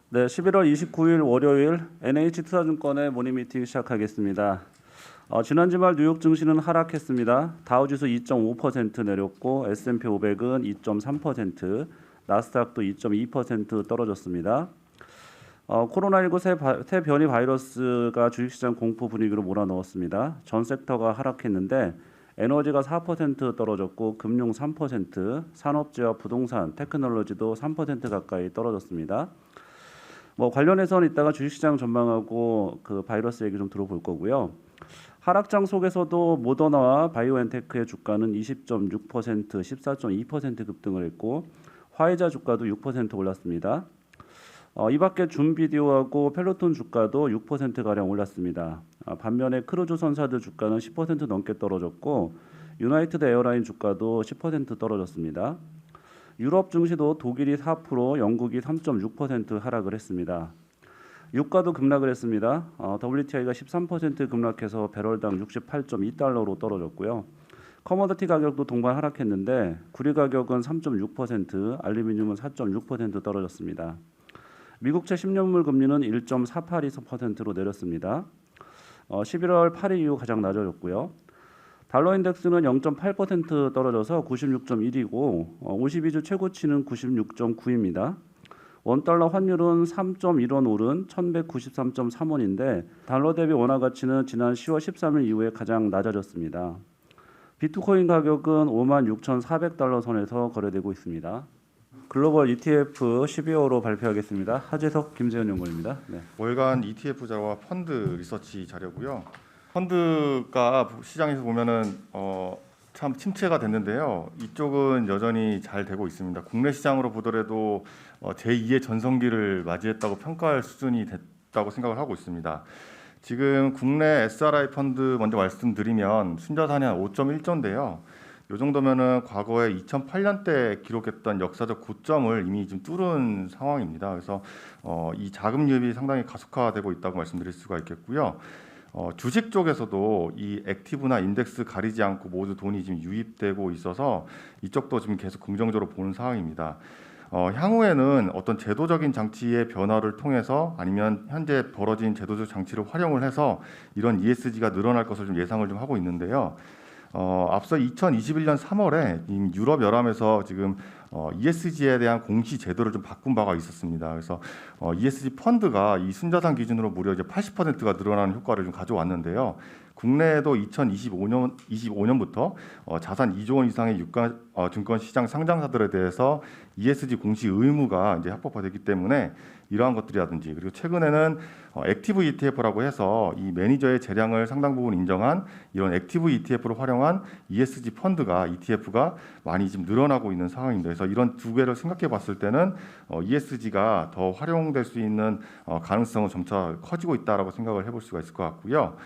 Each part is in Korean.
네, 11월 29일 월요일 NH투자증권의 모닝미팅 시작하겠습니다. 지난 주말 뉴욕 증시는 하락했습니다. 다우지수 2.5% 내렸고 S&P 500은 2.3%, 나스닥도 2.2% 떨어졌습니다. 코로나19 새 변이 바이러스가 주식시장 공포 분위기로 몰아넣었습니다. 전 섹터가 하락했는데 에너지가 4% 떨어졌고 금융 3%, 산업재와 부동산, 테크놀로지도 3% 가까이 떨어졌습니다. 관련해서는 이따가 주식시장 전망하고 그 바이러스 얘기 좀 들어볼 거고요. 하락장 속에서도 모더나와 바이오엔테크의 주가는 20.6%, 14.2% 급등을 했고 화이자 주가도 6% 올랐습니다. 이 밖에 줌비디오하고 펠로톤 주가도 6%가량 올랐습니다. 반면에 크루즈 선사들 주가는 10% 넘게 떨어졌고 유나이티드 에어라인 주가도 10% 떨어졌습니다. 유럽 증시도 독일이 4%, 영국이 3.6% 하락을 했습니다. 유가도 급락을 했습니다. WTI가 13% 급락해서 배럴당 68.2달러로 떨어졌고요. 커머더티 가격도 동반 하락했는데 구리 가격은 3.6%, 알루미늄은 4.6% 떨어졌습니다. 미국채 10년물 금리는 1.482%로 내렸습니다. 11월 8일 이후 가장 낮아졌고요. 달러 인덱스는 0.8% 떨어져서 96.1이고 52주 최고치는 96.9입니다. 원달러 환율은 3.1원 오른 1193.3원인데 달러 대비 원화 가치는 지난 10월 13일 이후에 가장 낮아졌습니다. 비트코인 가격은 56,400달러 선에서 거래되고 있습니다. 글로벌 ETF 12월호 발표하겠습니다. 하재석, 김재현 연구원입니다. 네. 월간 ETF 자료와 펀드 리서치 자료고요. 펀드가 시장에서 보면은 참 침체가 됐는데요. 이쪽은 여전히 잘 되고 있습니다. 국내 시장으로 보더라도 제2의 전성기를 맞이했다고 평가할 수준이 됐다고 생각을 하고 있습니다. 지금 국내 SRI 펀드 먼저 말씀드리면 순자산이 한 5.1조인데요. 이 정도면은 과거에 2008년 때 기록했던 역사적 고점을 이미 좀 뚫은 상황입니다. 그래서 이 자금 유입이 상당히 가속화되고 있다고 말씀드릴 수가 있겠고요. 주식 쪽에서도 이 액티브나 인덱스 가리지 않고 모두 돈이 지금 유입되고 있어서 이쪽도 지금 계속 긍정적으로 보는 상황입니다. 향후에는 어떤 제도적인 장치의 변화를 통해서 아니면 현재 벌어진 제도적 장치를 활용을 해서 이런 ESG가 늘어날 것을 좀 예상을 좀 하고 있는데요. 앞서 2021년 3월에 유럽 연합에서 지금 ESG에 대한 공시 제도를 좀 바꾼 바가 있었습니다. 그래서 ESG 펀드가 이 순자산 기준으로 무려 이제 80%가 늘어나는 효과를 좀 가져왔는데요. 국내에도 2025년부터 자산 2조 원 이상의 유가 증권 시장 상장사들에 대해서 ESG 공시 의무가 이제 합법화됐기 때문에 이러한 것들이라든지 그리고 최근에는 액티브 ETF라고 해서 이 매니저의 재량을 상당 부분 인정한 이런 액티브 ETF를 활용한 ESG 펀드가 ETF가 많이 지금 늘어나고 있는 상황입니다. 그래서 이런 두 개를 생각해 봤을 때는 ESG가 더 활용될 수 있는 가능성은 점차 커지고 있다라고 생각을 해볼 수가 있을 것 같고요.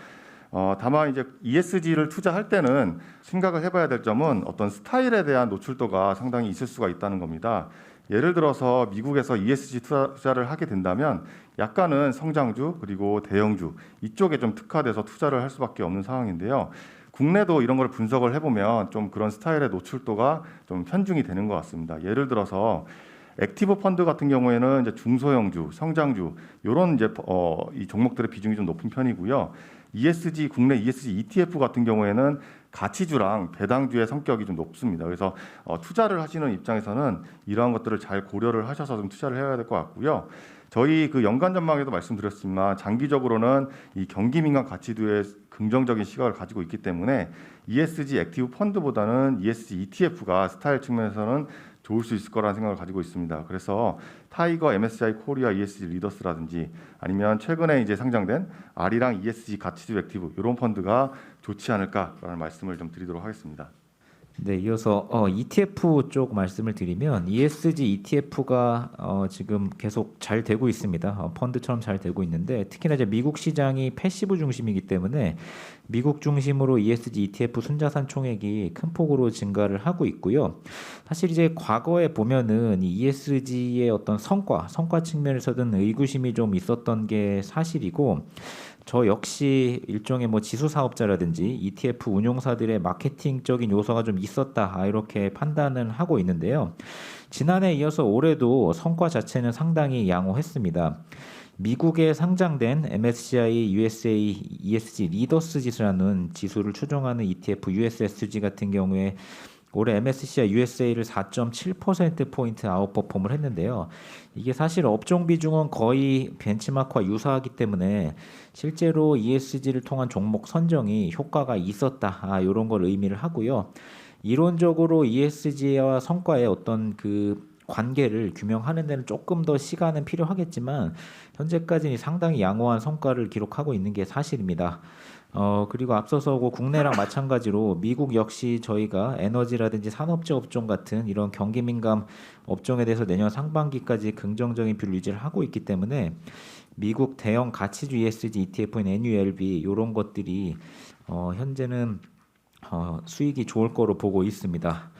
다만 이제 ESG를 투자할 때는 생각을 해봐야 될 점은 어떤 스타일에 대한 노출도가 상당히 있을 수가 있다는 겁니다. 예를 들어서 미국에서 ESG 투자를 하게 된다면 약간은 성장주 그리고 대형주 이쪽에 좀 특화돼서 투자를 할 수밖에 없는 상황인데요. 국내도 이런 걸 분석을 해보면 좀 그런 스타일의 노출도가 좀 편중이 되는 것 같습니다. 예를 들어서 액티브 펀드 같은 경우에는 이제 중소형주, 성장주 이런 이제 이 종목들의 비중이 좀 높은 편이고요. 국내 ESG ETF 같은 경우에는 가치주랑 배당주의 성격이 좀 높습니다. 그래서 투자를 하시는 입장에서는 이러한 것들을 잘 고려를 하셔서 좀 투자를 해야 될 것 같고요. 저희 그 연간 전망에도 말씀드렸지만 장기적으로는 이 경기 민감 가치주의 긍정적인 시각을 가지고 있기 때문에 ESG 액티브 펀드보다는 ESG ETF가 스타일 측면에서는 좋을 수 있을 거라는 생각을 가지고 있습니다. 그래서 타이거 MSCI 코리아 ESG 리더스라든지 아니면 최근에 이제 상장된 아리랑 ESG 가치주 액티브 이런 펀드가 좋지 않을까라는 말씀을 좀 드리도록 하겠습니다. 네, 이어서 ETF 쪽 말씀을 드리면 ESG ETF가 지금 계속 잘 되고 있습니다. 펀드처럼 잘 되고 있는데 특히나 이제 미국 시장이 패시브 중심이기 때문에 미국 중심으로 ESG ETF 순자산 총액이 큰 폭으로 증가를 하고 있고요. 사실 이제 과거에 보면은 이 ESG의 어떤 성과 측면에서든 의구심이 좀 있었던 게 사실이고 저 역시 일종의 뭐 지수 사업자라든지 ETF 운용사들의 마케팅적인 요소가 좀 있었다 이렇게 판단은 하고 있는데요. 지난해 이어서 올해도 성과 자체는 상당히 양호했습니다. 미국에 상장된 MSCI USA ESG 리더스 지수라는 지수를 추종하는 ETF USSG 같은 경우에 올해 MSCI USA를 4.7%포인트 아웃퍼폼을 했는데요. 이게 사실 업종 비중은 거의 벤치마크와 유사하기 때문에 실제로 ESG를 통한 종목 선정이 효과가 있었다. 이런 걸 의미를 하고요. 이론적으로 ESG와 성과의 어떤 그 관계를 규명하는 데는 조금 더 시간은 필요하겠지만 현재까지는 상당히 양호한 성과를 기록하고 있는 게 사실입니다. 그리고 앞서서 국내랑 마찬가지로 미국 역시 저희가 에너지라든지 산업재 업종 같은 이런 경기 민감 업종에 대해서 내년 상반기까지 긍정적인 비율 유지를 하고 있기 때문에 미국 대형 가치주 ESG ETF인 NULB 이런 것들이 현재는 수익이 좋을 거로 보고 있습니다.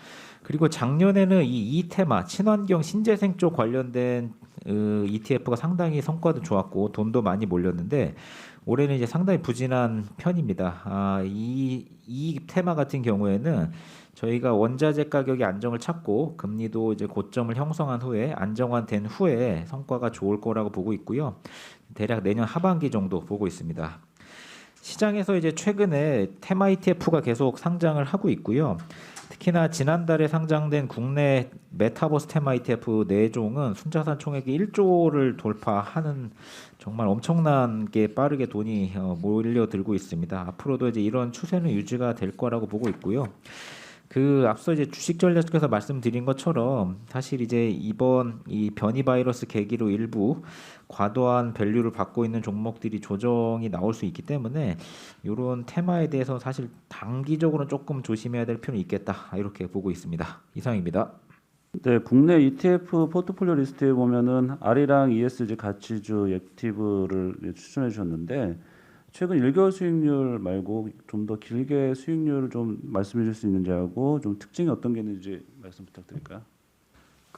그리고 작년에는 이 테마 친환경 신재생 쪽 관련된 ETF가 상당히 성과도 좋았고 돈도 많이 몰렸는데 올해는 이제 상당히 부진한 편입니다. 이 테마 같은 경우에는 저희가 원자재 가격이 안정을 찾고 금리도 이제 고점을 형성한 후에 안정화된 후에 성과가 좋을 거라고 보고 있고요. 대략 내년 하반기 정도 보고 있습니다. 시장에서 이제 최근에 테마 ETF가 계속 상장을 하고 있고요. 특히나 지난달에 상장된 국내 메타버스 테마 ETF 4종은 순자산 총액이 1조를 돌파하는 정말 엄청나게 빠르게 돈이 몰려들고 있습니다. 앞으로도 이제 이런 추세는 유지가 될 거라고 보고 있고요. 앞서 이제 주식 전략에서 말씀드린 것처럼 사실 이제 이번 이 변이 바이러스 계기로 일부 과도한 밸류를 받고 있는 종목들이 조정이 나올 수 있기 때문에 이런 테마에 대해서 사실 단기적으로는 조금 조심해야 될 필요는 있겠다 이렇게 보고 있습니다. 이상입니다. 네, 국내 ETF 포트폴리오 리스트에 보면은 아리랑 ESG 가치주 액티브를 추천해 주셨는데 최근 1개월 수익률 말고 좀 더 길게 수익률을 좀 말씀해 줄 수 있는지 하고 좀 특징이 어떤 게 있는지 말씀 부탁드릴까요?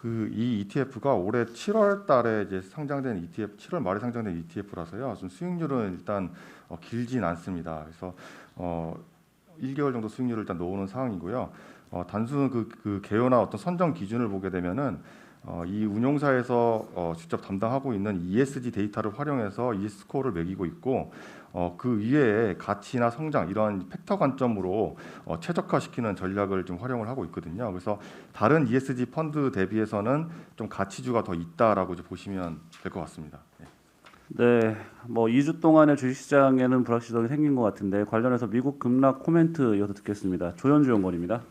이 ETF가 올해 7월 달에 이제 상장된 ETF, 7월 말에 상장된 ETF라서요. 좀 수익률은 일단 길진 않습니다. 그래서 1개월 정도 수익률을 일단 놓는 상황이고요. 단순 그 개요나 어떤 선정 기준을 보게 되면은 이 운용사에서 직접 담당하고 있는 ESG 데이터를 활용해서 ESG 스코어를 매기고 있고 그 이외에 가치나 성장 이런 팩터 관점으로 최적화시키는 전략을 좀 활용을 하고 있거든요. 그래서 다른 ESG 펀드 대비해서는 좀 가치주가 더 있다라고 이제 보시면 될 것 같습니다. 네, 뭐 2주 동안의 주식시장에는 불확실성이 생긴 것 같은데 관련해서 미국 급락 코멘트 이어서 듣겠습니다. 조현주 연구원입니다.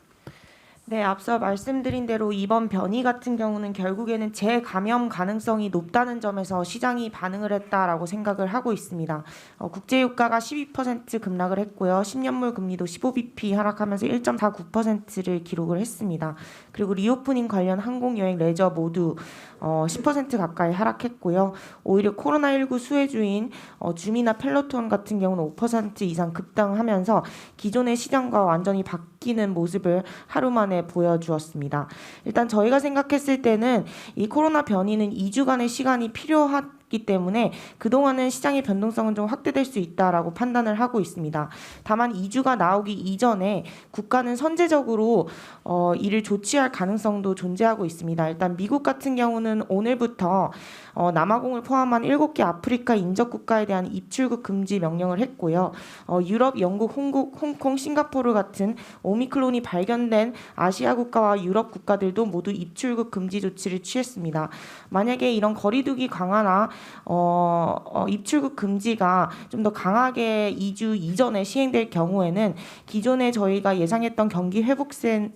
네, 앞서 말씀드린 대로 이번 변이 같은 경우는 결국에는 재감염 가능성이 높다는 점에서 시장이 반응을 했다라고 생각을 하고 있습니다. 국제유가가 12% 급락을 했고요. 10년물 금리도 15bp 하락하면서 1.49%를 기록을 했습니다. 그리고 리오프닝 관련 항공여행, 레저 모두 10% 가까이 하락했고요. 오히려 코로나19 수혜주인 줌이나 펠로톤 같은 경우는 5% 이상 급등하면서 기존의 시장과 완전히 바뀌는 모습을 하루 만에 보여주었습니다. 일단 저희가 생각했을 때는 이 코로나 변이는 2주간의 시간이 필요하기 때문에 그동안은 시장의 변동성은 좀 확대될 수 있다라고 판단을 하고 있습니다. 다만 2주가 나오기 이전에 국가는 선제적으로 이를 조치할 가능성도 존재하고 있습니다. 일단 미국 같은 경우는 오늘부터 남아공을 포함한 7개 아프리카 인접 국가에 대한 입출국 금지 명령을 했고요. 유럽, 영국, 홍콩, 싱가포르 같은 오미크론이 발견된 아시아 국가와 유럽 국가들도 모두 입출국 금지 조치를 취했습니다. 만약에 이런 거리두기 강화나 입출국 금지가 좀 더 강하게 2주 이전에 시행될 경우에는 기존에 저희가 예상했던 경기 회복세는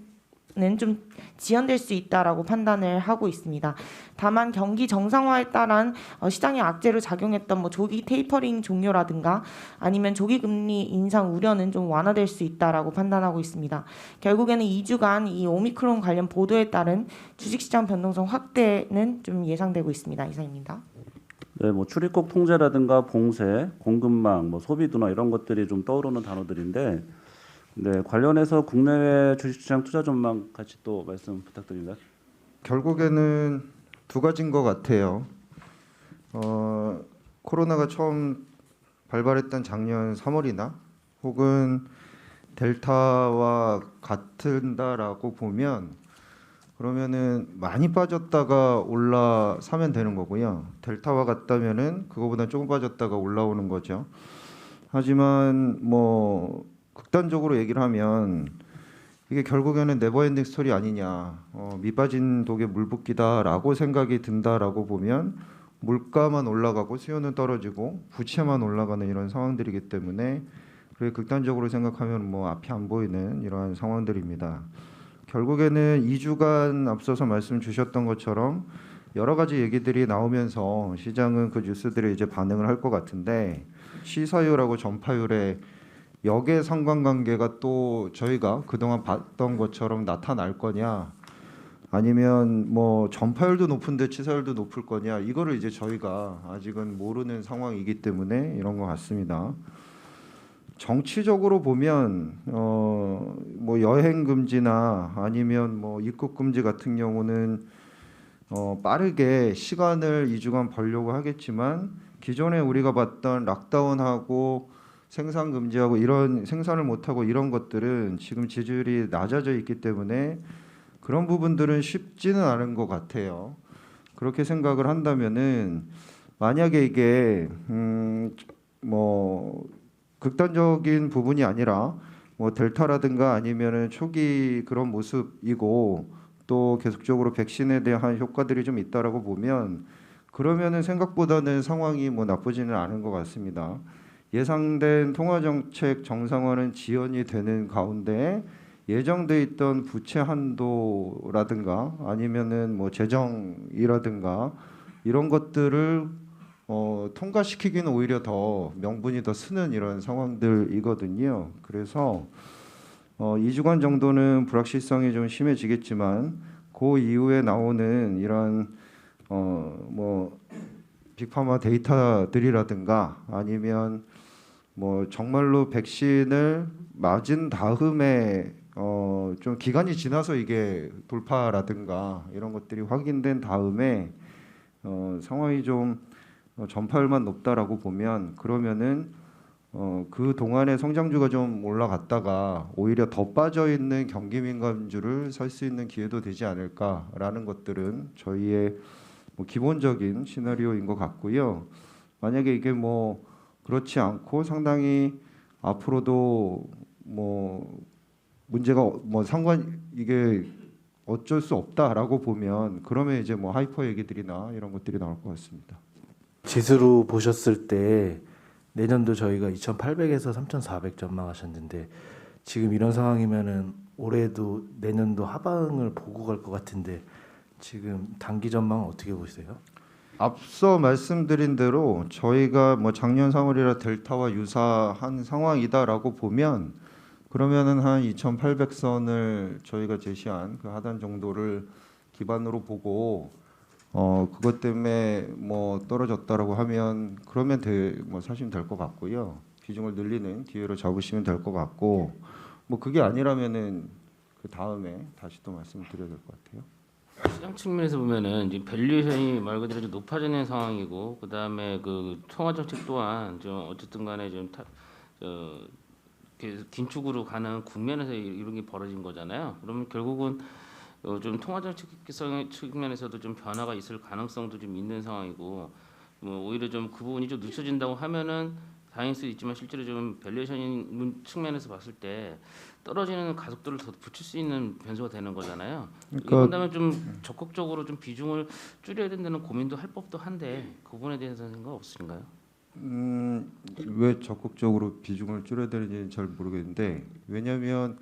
좀 지연될 수 있다라고 판단을 하고 있습니다. 다만 경기 정상화에 따른 시장의 악재로 작용했던 뭐 조기 테이퍼링 종료라든가 아니면 조기 금리 인상 우려는 좀 완화될 수 있다라고 판단하고 있습니다. 결국에는 2주간 이 오미크론 관련 보도에 따른 주식시장 변동성 확대는 좀 예상되고 있습니다. 이상입니다. 네, 뭐 출입국 통제라든가 봉쇄, 공급망, 뭐 소비 둔화 이런 것들이 좀 떠오르는 단어들인데, 네, 관련해서 국내외 주식시장 투자 전망 같이 또 말씀 부탁드립니다. 결국에는 두 가지인 것 같아요. 코로나가 처음 발발했던 작년 3월이나 혹은 델타와 같은다라고 보면 그러면은 많이 빠졌다가 올라서면 되는 거고요. 델타와 같다면은 그거보다 조금 빠졌다가 올라오는 거죠. 하지만 뭐 극단적으로 얘기를 하면 이게 결국에는 네버엔딩 스토리 아니냐, 밑빠진 독에 물 붓기다라고 생각이 든다라고 보면 물가만 올라가고 수요는 떨어지고 부채만 올라가는 이런 상황들이기 때문에 그게 극단적으로 생각하면 뭐 앞이 안 보이는 이러한 상황들입니다. 결국에는 2주간 앞서서 말씀 주셨던 것처럼 여러 가지 얘기들이 나오면서 시장은 그 뉴스들에 이제 반응을 할 것 같은데 시사율하고 전파율의 역의 상관관계가 또 저희가 그동안 봤던 것처럼 나타날 거냐 아니면 뭐 전파율도 높은데 치사율도 높을 거냐 이거를 이제 저희가 아직은 모르는 상황이기 때문에 이런 것 같습니다. 정치적으로 보면 뭐 여행 금지나 아니면 뭐 입국 금지 같은 경우는 빠르게 시간을 2주간 벌려고 하겠지만 기존에 우리가 봤던 락다운하고 생산 금지하고 이런 생산을 못하고 이런 것들은 지금 지지율이 낮아져 있기 때문에 그런 부분들은 쉽지는 않은 것 같아요. 그렇게 생각을 한다면은 만약에 이게 뭐 극단적인 부분이 아니라 뭐 델타라든가 아니면은 초기 그런 모습이고 또 계속적으로 백신에 대한 효과들이 좀 있다라고 보면 그러면은 생각보다는 상황이 뭐 나쁘지는 않은 것 같습니다. 예상된 통화정책 정상화는 지연이 되는 가운데 예정돼 있던 부채 한도라든가 아니면은 뭐 재정이라든가 이런 것들을 통과시키기는 오히려 더 명분이 더 쓰는 이런 상황들이거든요. 그래서 2주간 정도는 불확실성이 좀 심해지겠지만 그 이후에 나오는 이런 뭐 빅파마 데이터들이라든가 아니면 뭐 정말로 백신을 맞은 다음에 좀 기간이 지나서 이게 돌파라든가 이런 것들이 확인된 다음에 상황이 좀 전파율만 높다라고 보면 그러면은 그 동안에 성장주가 좀 올라갔다가 오히려 더 빠져 있는 경기 민감주를 살 수 있는 기회도 되지 않을까라는 것들은 저희의 뭐 기본적인 시나리오인 것 같고요. 만약에 이게 뭐 그렇지 않고 상당히 앞으로도 뭐 문제가 뭐 이게 어쩔 수 없다라고 보면 그러면 이제 뭐 하이퍼 얘기들이나 이런 것들이 나올 것 같습니다. 지수로 보셨을 때 내년도 저희가 2,800에서 3,400 전망하셨는데 지금 이런 상황이면은 올해도 내년도 하방을 보고 갈 것 같은데 지금 단기 전망은 어떻게 보세요? 앞서 말씀드린 대로 저희가 뭐 작년 3월이라 델타와 유사한 상황이다라고 보면 그러면은 한 2,800선을 저희가 제시한 그 하단 정도를 기반으로 보고 그것 때문에 뭐 떨어졌다라고 하면 그러면 뭐 사시면 될 것 같고요. 비중을 늘리는 기회로 잡으시면 될 것 같고 뭐 그게 아니라면은 그 다음에 다시 또 말씀드려야 될 것 같아요. 시장 측면에서 보면은 이제 밸류에이션이 말 그대로 좀 높아지는 상황이고 그다음에 그 통화 정책 또한 좀 어쨌든 간에 좀 긴축으로 가는 국면에서 이런 게 벌어진 거잖아요. 그러면 결국은 좀 통화 정책 측면에서도 좀 변화가 있을 가능성도 좀 있는 상황이고 뭐 오히려 좀 그 부분이 좀 늦춰진다고 하면은 다행일 수도 있지만 실제로 좀 밸류에이션 측면에서 봤을 때 떨어지는 가속도를 더 붙일 수 있는 변수가 되는 거잖아요. 그러니까 이런다면 좀 적극적으로 좀 비중을 줄여야 된다는 고민도 할 법도 한데 그 부분에 대해서는 생각 없으신가요? 왜 적극적으로 비중을 줄여야 되는지는 잘 모르겠는데 왜냐하면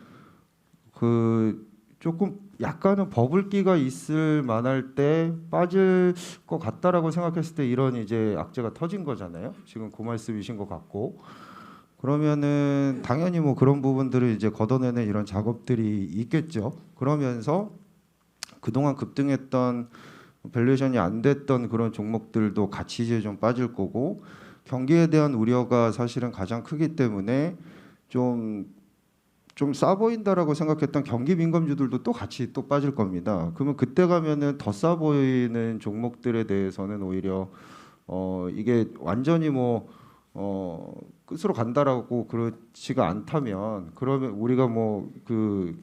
그 조금 약간은 버블기가 있을 만할 때 빠질 것 같다라고 생각했을 때 이런 이제 악재가 터진 거잖아요. 지금 그 말씀이신 것 같고 그러면은 당연히 뭐 그런 부분들을 이제 걷어내는 이런 작업들이 있겠죠. 그러면서 그동안 급등했던 밸류에이션이 안 됐던 그런 종목들도 같이 이제 좀 빠질 거고 경기에 대한 우려가 사실은 가장 크기 때문에 좀 싸 보인다라고 생각했던 경기 민감주들도 또 같이 또 빠질 겁니다. 그러면 그때 가면은 더 싸 보이는 종목들에 대해서는 오히려 이게 완전히 뭐 끝으로 간다라고 그렇지가 않다면 그러면 우리가 뭐 그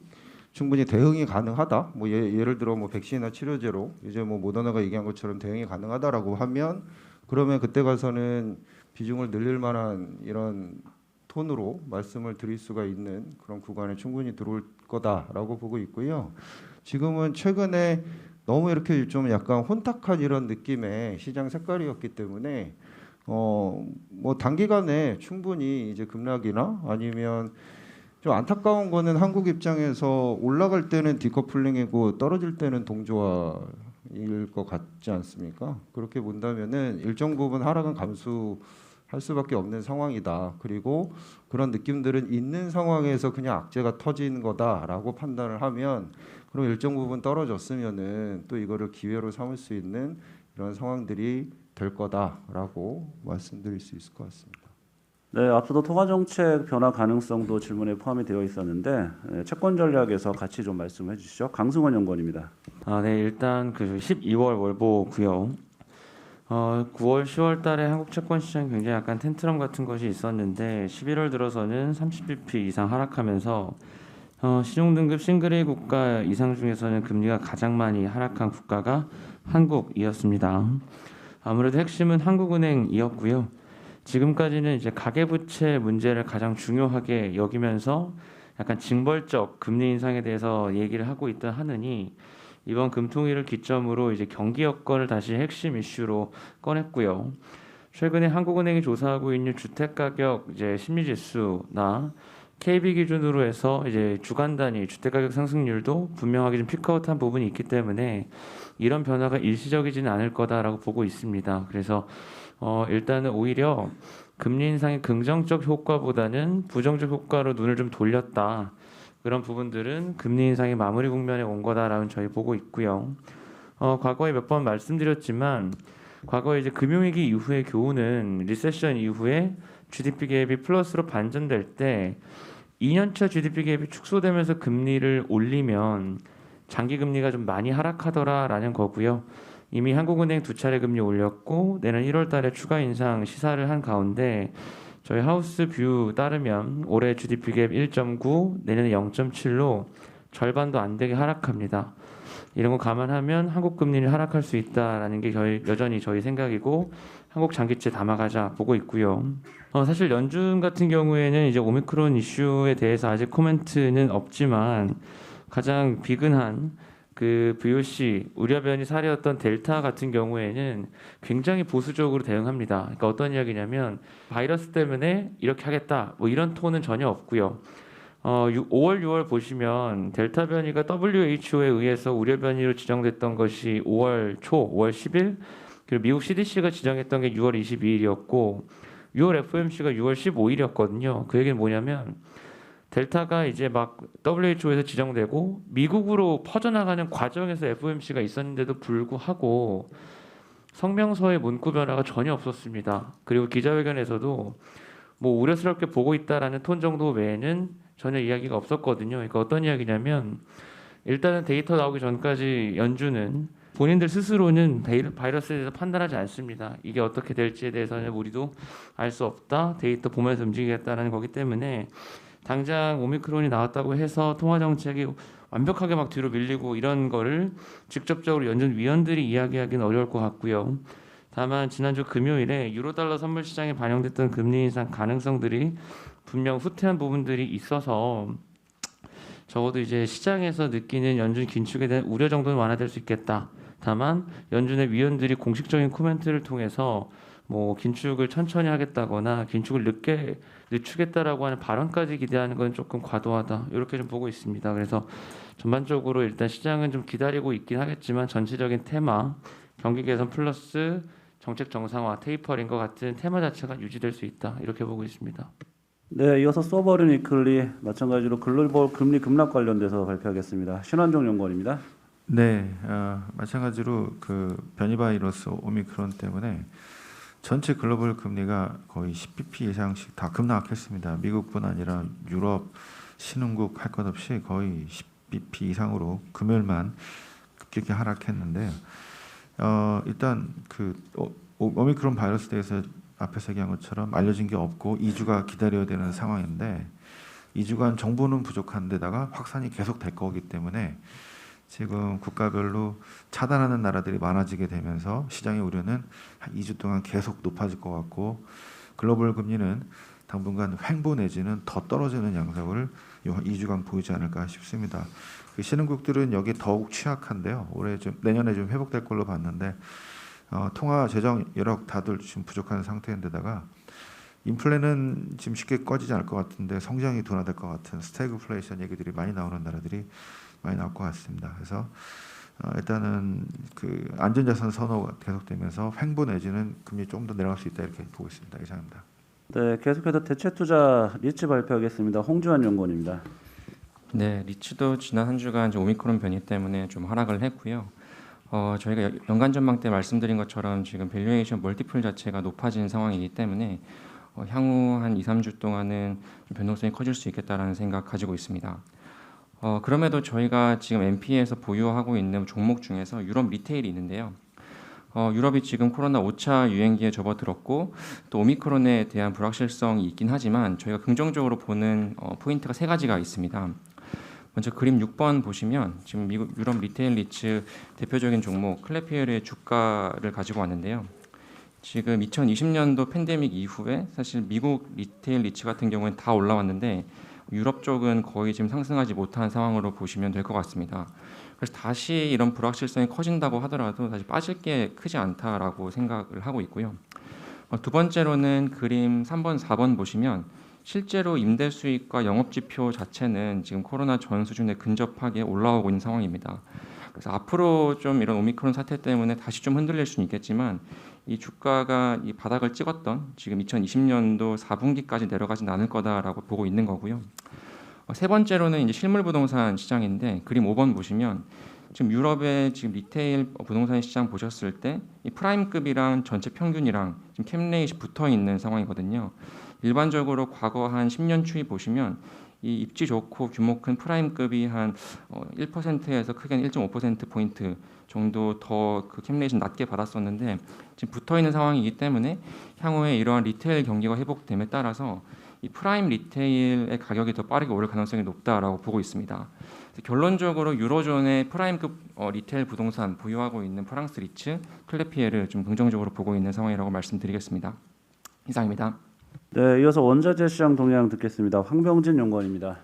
충분히 대응이 가능하다. 뭐 예를 들어 뭐 백신이나 치료제로 이제 뭐 모더나가 얘기한 것처럼 대응이 가능하다라고 하면 그러면 그때 가서는 비중을 늘릴 만한 이런 톤으로 말씀을 드릴 수가 있는 그런 구간에 충분히 들어올 거다라고 보고 있고요. 지금은 최근에 너무 이렇게 좀 약간 혼탁한 이런 느낌의 시장 색깔이었기 때문에 뭐 단기간에 충분히 이제 급락이나 아니면 좀 안타까운 거는 한국 입장에서 올라갈 때는 디커플링이고 떨어질 때는 동조화일 것 같지 않습니까? 그렇게 본다면은 일정 부분 하락은 감수할 수밖에 없는 상황이다. 그리고 그런 느낌들은 있는 상황에서 그냥 악재가 터진 거다라고 판단을 하면 그럼 일정 부분 떨어졌으면은 또 이거를 기회로 삼을 수 있는 이런 상황들이 될 거다라고 말씀드릴 수 있을 것 같습니다. 네, 앞서도 통화 정책 변화 가능성도 질문에 포함이 되어 있었는데 채권 전략에서 같이 좀 말씀해 주시죠. 강승원 연구원입니다. 네, 일단 그 12월 월보고요. 9월, 10월 달에 한국 채권 시장이 굉장히 약간 텐트럼 같은 것이 있었는데 11월 들어서는 30bp 이상 하락하면서 신용등급 싱글 A 국가 이상 중에서는 금리가 가장 많이 하락한 국가가 한국이었습니다. 아무래도 핵심은 한국은행이었고요. 지금까지는 이제 가계부채 문제를 가장 중요하게 여기면서 약간 징벌적 금리 인상에 대해서 얘기를 하고 있던 하느니 이번 금통위를 기점으로 이제 경기 여건을 다시 핵심 이슈로 꺼냈고요. 최근에 한국은행이 조사하고 있는 주택 가격 이제 심리지수나 KB 기준으로 해서 이제 주간 단위 주택 가격 상승률도 분명하게 좀 피크아웃한 부분이 있기 때문에 이런 변화가 일시적이지는 않을 거다라고 보고 있습니다. 그래서 일단은 오히려 금리 인상의 긍정적 효과보다는 부정적 효과로 눈을 좀 돌렸다. 그런 부분들은 금리 인상의 마무리 국면에 온 거다라고 저희 보고 있고요. 과거에 몇 번 말씀드렸지만 과거에 이제 금융위기 이후의 교훈은 리세션 이후에 GDP 갭이 플러스로 반전될 때 2년차 GDP 갭이 축소되면서 금리를 올리면 장기 금리가 좀 많이 하락하더라라는 거고요. 이미 한국은행 2차례 금리 올렸고 내년 1월 달에 추가 인상 시사를 한 가운데 저희 하우스 뷰 따르면 올해 GDP 갭 1.9, 내년에 0.7로 절반도 안 되게 하락합니다. 이런 거 감안하면 한국 금리를 하락할 수 있다라는 게 여전히 저희 생각이고 한국 장기채 담아가자 보고 있고요. 사실 연준 같은 경우에는 이제 오미크론 이슈에 대해서 아직 코멘트는 없지만 가장 비근한 그 VOC 우려변이 사례였던 델타 같은 경우에는 굉장히 보수적으로 대응합니다. 그러니까 어떤 이야기냐면 바이러스 때문에 이렇게 하겠다 뭐 이런 톤은 전혀 없고요. 5월, 6월 보시면 델타 변이가 WHO에 의해서 우려 변이로 지정됐던 것이 5월 초, 5월 10일 그리고 미국 CDC가 지정했던 게 6월 22일이었고 6월 FOMC가 6월 15일이었거든요. 그 얘기는 뭐냐면 델타가 이제 막 WHO에서 지정되고 미국으로 퍼져나가는 과정에서 FOMC가 있었는데도 불구하고 성명서의 문구 변화가 전혀 없었습니다. 그리고 기자회견에서도 뭐 우려스럽게 보고 있다라는 톤 정도 외에는 전혀 이야기가 없었거든요. 그러니까 어떤 이야기냐면 일단은 데이터 나오기 전까지 연준은 본인들 스스로는 바이러스에 대해서 판단하지 않습니다. 이게 어떻게 될지에 대해서는 우리도 알 수 없다. 데이터 보면서 움직이겠다는 거기 때문에 당장 오미크론이 나왔다고 해서 통화 정책이 완벽하게 막 뒤로 밀리고 이런 거를 직접적으로 연준 위원들이 이야기하기는 어려울 것 같고요. 다만 지난주 금요일에 유로달러 선물 시장에 반영됐던 금리 인상 가능성들이 분명 후퇴한 부분들이 있어서 적어도 이제 시장에서 느끼는 연준 긴축에 대한 우려 정도는 완화될 수 있겠다. 다만 연준의 위원들이 공식적인 코멘트를 통해서 뭐 긴축을 천천히 하겠다거나 긴축을 늦게 늦추겠다라고 하는 발언까지 기대하는 건 조금 과도하다. 이렇게 좀 보고 있습니다. 그래서 전반적으로 일단 시장은 좀 기다리고 있긴 하겠지만 전체적인 테마, 경기 개선 플러스 정책 정상화, 테이퍼링 것 같은 테마 자체가 유지될 수 있다. 이렇게 보고 있습니다. 네, 이어서 소버린 위클리 마찬가지로 글로벌 금리 급락 관련돼서 발표하겠습니다. 신환종 연구원입니다. 네, 마찬가지로 그 변이 바이러스 오미크론 때문에 전체 글로벌 금리가 거의 10bp 이상씩 다 급락했습니다. 미국뿐 아니라 유럽, 신흥국 할 것 없이 거의 10bp 이상으로 금요일만 급격히 하락했는데 일단 그 오미크론 바이러스에 대해서 앞에서 얘기한 것처럼 알려진 게 없고 2주가 기다려야 되는 상황인데 2주간 정보는 부족한 데다가 확산이 계속 될 거기 때문에 지금 국가별로 차단하는 나라들이 많아지게 되면서 시장의 우려는 한 2주 동안 계속 높아질 것 같고 글로벌 금리는 당분간 횡보 내지는 더 떨어지는 양상을 2주간 보이지 않을까 싶습니다. 그 신흥국들은 여기 더욱 취약한데요. 내년에 좀 회복될 걸로 봤는데 통화 재정 여력 다들 지금 부족한 상태인데다가 인플레는 지금 쉽게 꺼지지 않을 것 같은데 성장이 둔화될 것 같은 스태그플레이션 얘기들이 많이 나오는 나라들이 많이 나올 것 같습니다. 그래서 일단은 그 안전자산 선호가 계속되면서 횡보 내지는 금리 조금 더 내려갈 수 있다 이렇게 보고 있습니다. 이상입니다. 네, 계속해서 대체투자 리츠 발표하겠습니다. 홍주환 연구원입니다. 네, 리츠도 지난 한 주간 이제 오미크론 변이 때문에 좀 하락을 했고요. 저희가 연간 전망 때 말씀드린 것처럼 지금 밸류에이션 멀티플 자체가 높아진 상황이기 때문에 향후 한 2, 3주 동안은 좀 변동성이 커질 수 있겠다라는 생각 가지고 있습니다. 그럼에도 저희가 지금 MP에서 보유하고 있는 종목 중에서 유럽 리테일이 있는데요. 유럽이 지금 코로나 5차 유행기에 접어들었고 또 오미크론에 대한 불확실성이 있긴 하지만 저희가 긍정적으로 보는 포인트가 세 가지가 있습니다. 먼저 그림 6번 보시면 지금 미국 유럽 리테일 리츠 대표적인 종목 클래피에르의 주가를 가지고 왔는데요. 지금 2020년도 팬데믹 이후에 사실 미국 리테일 리츠 같은 경우는 다 올라왔는데 유럽 쪽은 거의 지금 상승하지 못한 상황으로 보시면 될 것 같습니다. 그래서 다시 이런 불확실성이 커진다고 하더라도 사실 빠질 게 크지 않다라고 생각을 하고 있고요. 두 번째로는 그림 3번, 4번 보시면 실제로 임대 수익과 영업 지표 자체는 지금 코로나 전 수준에 근접하게 올라오고 있는 상황입니다. 그래서 앞으로 좀 이런 오미크론 사태 때문에 다시 좀 흔들릴 수는 있겠지만 이 주가가 이 바닥을 찍었던 지금 2020년도 4분기까지 내려가진 않을 거다라고 보고 있는 거고요. 세 번째로는 이제 실물 부동산 시장인데 그림 5번 보시면 지금 유럽의 지금 리테일 부동산 시장 보셨을 때 이 프라임급이랑 전체 평균이랑 지금 캡레이트 붙어 있는 상황이거든요. 일반적으로 과거 한 10년 추이 보시면 이 입지 좋고 규모 큰 프라임급이 한 1%에서 크게는 1.5% 포인트 정도 더 그 캡레이션 낮게 받았었는데 지금 붙어 있는 상황이기 때문에 향후에 이러한 리테일 경기가 회복됨에 따라서 이 프라임 리테일의 가격이 더 빠르게 오를 가능성이 높다라고 보고 있습니다. 결론적으로 유로존의 프라임급 리테일 부동산 보유하고 있는 프랑스 리츠, 클래피에르 좀 긍정적으로 보고 있는 상황이라고 말씀드리겠습니다. 이상입니다. 네, 이어서 원자재 시장 동향 듣겠습니다. 황병진 연구원입니다.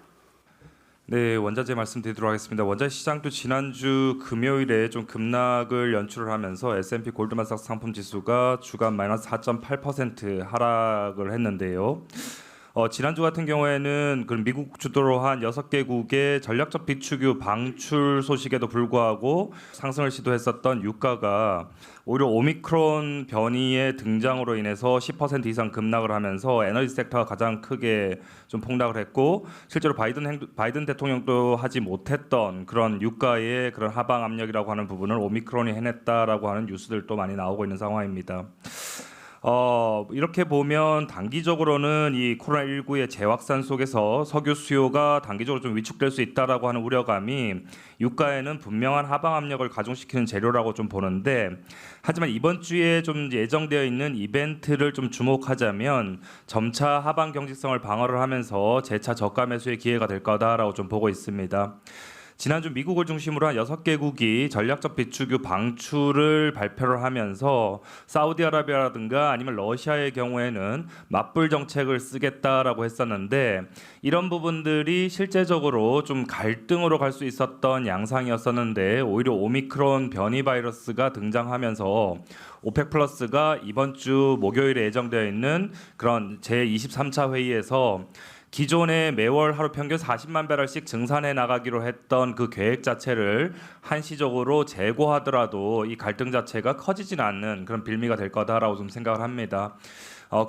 네, 원자재 말씀드리도록 하겠습니다. 원자재 시장도 지난주 금요일에 좀 급락을 연출을 하면서 S&P 골드만삭스 상품 지수가 주간 마이너스 4.8% 하락을 했는데요. 지난주 같은 경우에는 그 미국 주도로 한 6개국의 전략적 비축유 방출 소식에도 불구하고 상승을 시도했었던 유가가 오히려 오미크론 변이의 등장으로 인해서 10% 이상 급락을 하면서 에너지 섹터가 가장 크게 좀 폭락을 했고 실제로 바이든 대통령도 하지 못했던 그런 유가의 그런 하방 압력이라고 하는 부분을 오미크론이 해냈다라고 하는 뉴스들도 많이 나오고 있는 상황입니다. 이렇게 보면 단기적으로는 이 코로나19의 재확산 속에서 석유 수요가 단기적으로 좀 위축될 수 있다라고 하는 우려감이 유가에는 분명한 하방 압력을 가중시키는 재료라고 좀 보는데 하지만 이번 주에 좀 예정되어 있는 이벤트를 좀 주목하자면 점차 하방 경직성을 방어를 하면서 재차 저가 매수의 기회가 될 거다라고 좀 보고 있습니다. 지난주 미국을 중심으로 한 6개국이 전략적 비축유 방출을 발표를 하면서 사우디아라비아라든가 아니면 러시아의 경우에는 맞불 정책을 쓰겠다라고 했었는데 이런 부분들이 실제적으로 좀 갈등으로 갈 수 있었던 양상이었었는데 오히려 오미크론 변이 바이러스가 등장하면서 오펙 플러스가 이번 주 목요일에 예정되어 있는 그런 제23차 회의에서 기존에 매월 하루 평균 40만 배럴씩 증산해 나가기로 했던 그 계획 자체를 한시적으로 재고하더라도 이 갈등 자체가 커지지는 않는 그런 빌미가 될 거다라고 좀 생각을 합니다.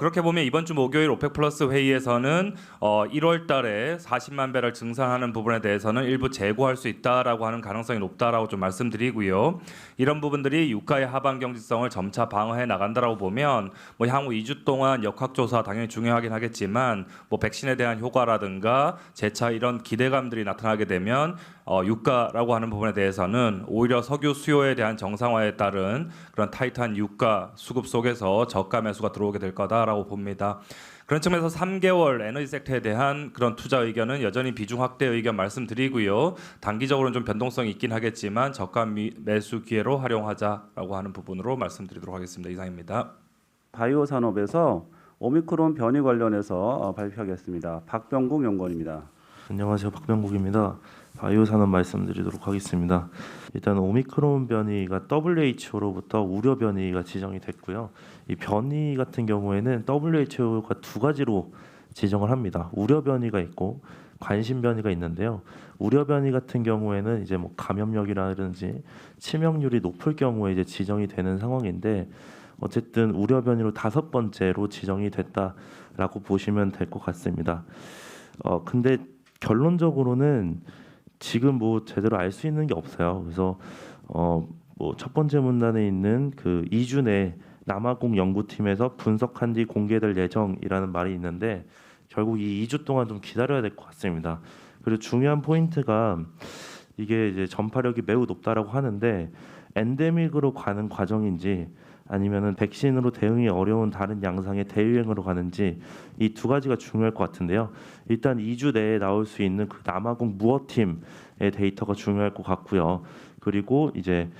그렇게 보면 이번 주 목요일 오펙 플러스 회의에서는 1월 달에 40만 배럴 증산하는 부분에 대해서는 일부 재고할 수 있다라고 하는 가능성이 높다라고 좀 말씀드리고요. 이런 부분들이 유가의 하방 경직성을 점차 방어해 나간다라고 보면 뭐 향후 2주 동안 역학조사 당연히 중요하긴 하겠지만 뭐 백신에 대한 효과라든가 재차 이런 기대감들이 나타나게 되면 유가라고 하는 부분에 대해서는 오히려 석유 수요에 대한 정상화에 따른 그런 타이트한 유가 수급 속에서 저가 매수가 들어오게 될 거다라고 봅니다. 그런 측면에서 3개월 에너지 섹터에 대한 그런 투자 의견은 여전히 비중 확대 의견 말씀드리고요. 단기적으로는 좀 변동성이 있긴 하겠지만 저가 매수 기회로 활용하자라고 하는 부분으로 말씀드리도록 하겠습니다. 이상입니다. 바이오 산업에서 오미크론 변이 관련해서 발표하겠습니다. 박병국 연구원입니다. 안녕하세요. 박병국입니다. 바이오 산업 말씀드리도록 하겠습니다. 일단 오미크론 변이가 WHO로부터 우려 변이가 지정이 됐고요. 이 변이 같은 경우에는 WHO가 두 가지로 지정을 합니다. 우려 변이가 있고 관심 변이가 있는데요. 우려 변이 같은 경우에는 이제 뭐 감염력이라든지 치명률이 높을 경우에 이제 지정이 되는 상황인데 어쨌든 우려 변이로 5번째로 지정이 됐다라고 보시면 될 것 같습니다. 근데 결론적으로는 지금 뭐 제대로 알 수 있는 게 없어요. 그래서 뭐 첫 번째 문단에 있는 그 2주 내 남아공 연구팀에서 분석한 뒤 공개될 예정이라는 말이 있는데 결국 이 2주 동안 좀 기다려야 될 것 같습니다. 그리고 중요한 포인트가 이게 이제 전파력이 매우 높다라고 하는데 엔데믹으로 가는 과정인지 아니면은 백신으로 대응이 어려운 다른 양상의 대유행으로 가는지 이 두 가지가 중요할 것 같은데요. 일단 2주 내에 나올 수 있는 그 남아공 무어팀의 데이터가 중요할 것 같고요. 그리고 이제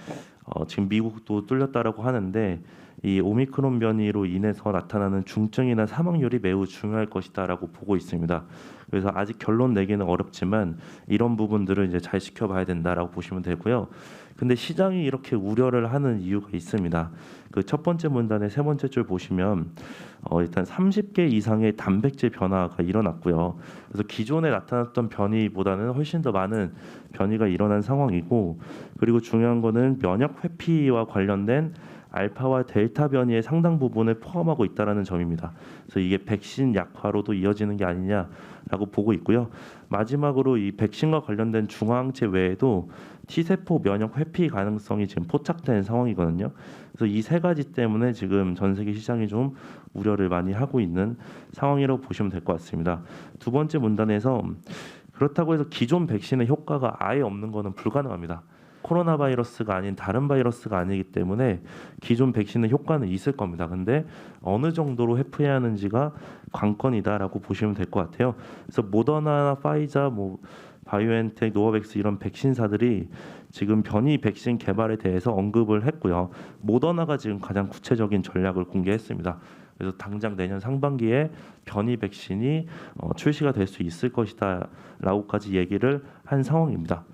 지금 미국도 뚫렸다라고 하는데 이 오미크론 변이로 인해서 나타나는 중증이나 사망률이 매우 중요할 것이다라고 보고 있습니다. 그래서 아직 결론 내기는 어렵지만 이런 부분들을 이제 잘 지켜봐야 된다라고 보시면 되고요. 근데 시장이 이렇게 우려를 하는 이유가 있습니다. 그 첫 번째 문단의 세 번째 줄 보시면 일단 30개 이상의 단백질 변화가 일어났고요. 그래서 기존에 나타났던 변이보다는 훨씬 더 많은 변이가 일어난 상황이고, 그리고 중요한 거는 면역 회피와 관련된 알파와 델타 변이의 상당 부분을 포함하고 있다라는 점입니다. 그래서 이게 백신 약화로도 이어지는 게 아니냐라고 보고 있고요. 마지막으로 이 백신과 관련된 중화항체 외에도 T세포 면역 회피 가능성이 지금 포착된 상황이거든요. 그래서 이 세 가지 때문에 지금 전 세계 시장이 좀 우려를 많이 하고 있는 상황이라고 보시면 될 것 같습니다. 두 번째 문단에서 그렇다고 해서 기존 백신의 효과가 아예 없는 것은 불가능합니다. 코로나 바이러스가 아닌 다른 바이러스가 아니기 때문에 기존 백신의 효과는 있을 겁니다. 근데 어느 정도로 회피해야 하는지가 관건이다라고 보시면 될 것 같아요. 그래서 모더나, 파이자, 뭐 바이오엔텍, 노바백스 이런 백신사들이 지금 변이 백신 개발에 대해서 언급을 했고요. 모더나가 지금 가장 구체적인 전략을 공개했습니다. 그래서 당장 내년 상반기에 변이 백신이 출시가 될 수 있을 것이다라고까지 얘기를 한 상황입니다.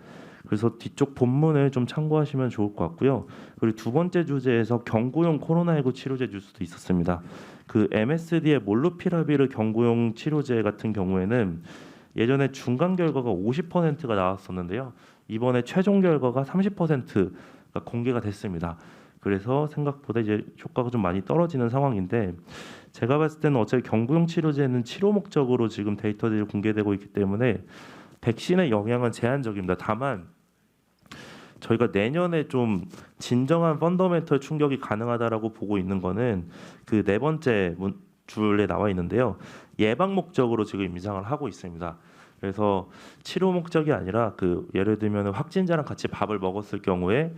그래서 뒤쪽 본문을 좀 참고하시면 좋을 것 같고요. 그리고 두 번째 주제에서 경구용 코로나19 치료제 뉴스도 있었습니다. 그 MSD의 몰루피라비르 경구용 치료제 같은 경우에는 예전에 중간 결과가 50%가 나왔었는데요. 이번에 최종 결과가 30%가 공개가 됐습니다. 그래서 생각보다 이제 효과가 좀 많이 떨어지는 상황인데, 제가 봤을 때는 어차피 경구용 치료제는 치료 목적으로 지금 데이터들이 공개되고 있기 때문에 백신의 영향은 제한적입니다. 다만 저희가 내년에 좀 진정한 펀더멘털 충격이 가능하다라고 보고 있는 거는 그 네 번째 줄에 나와 있는데요. 예방 목적으로 지금 임상을 하고 있습니다. 그래서 치료 목적이 아니라 그 예를 들면 확진자랑 같이 밥을 먹었을 경우에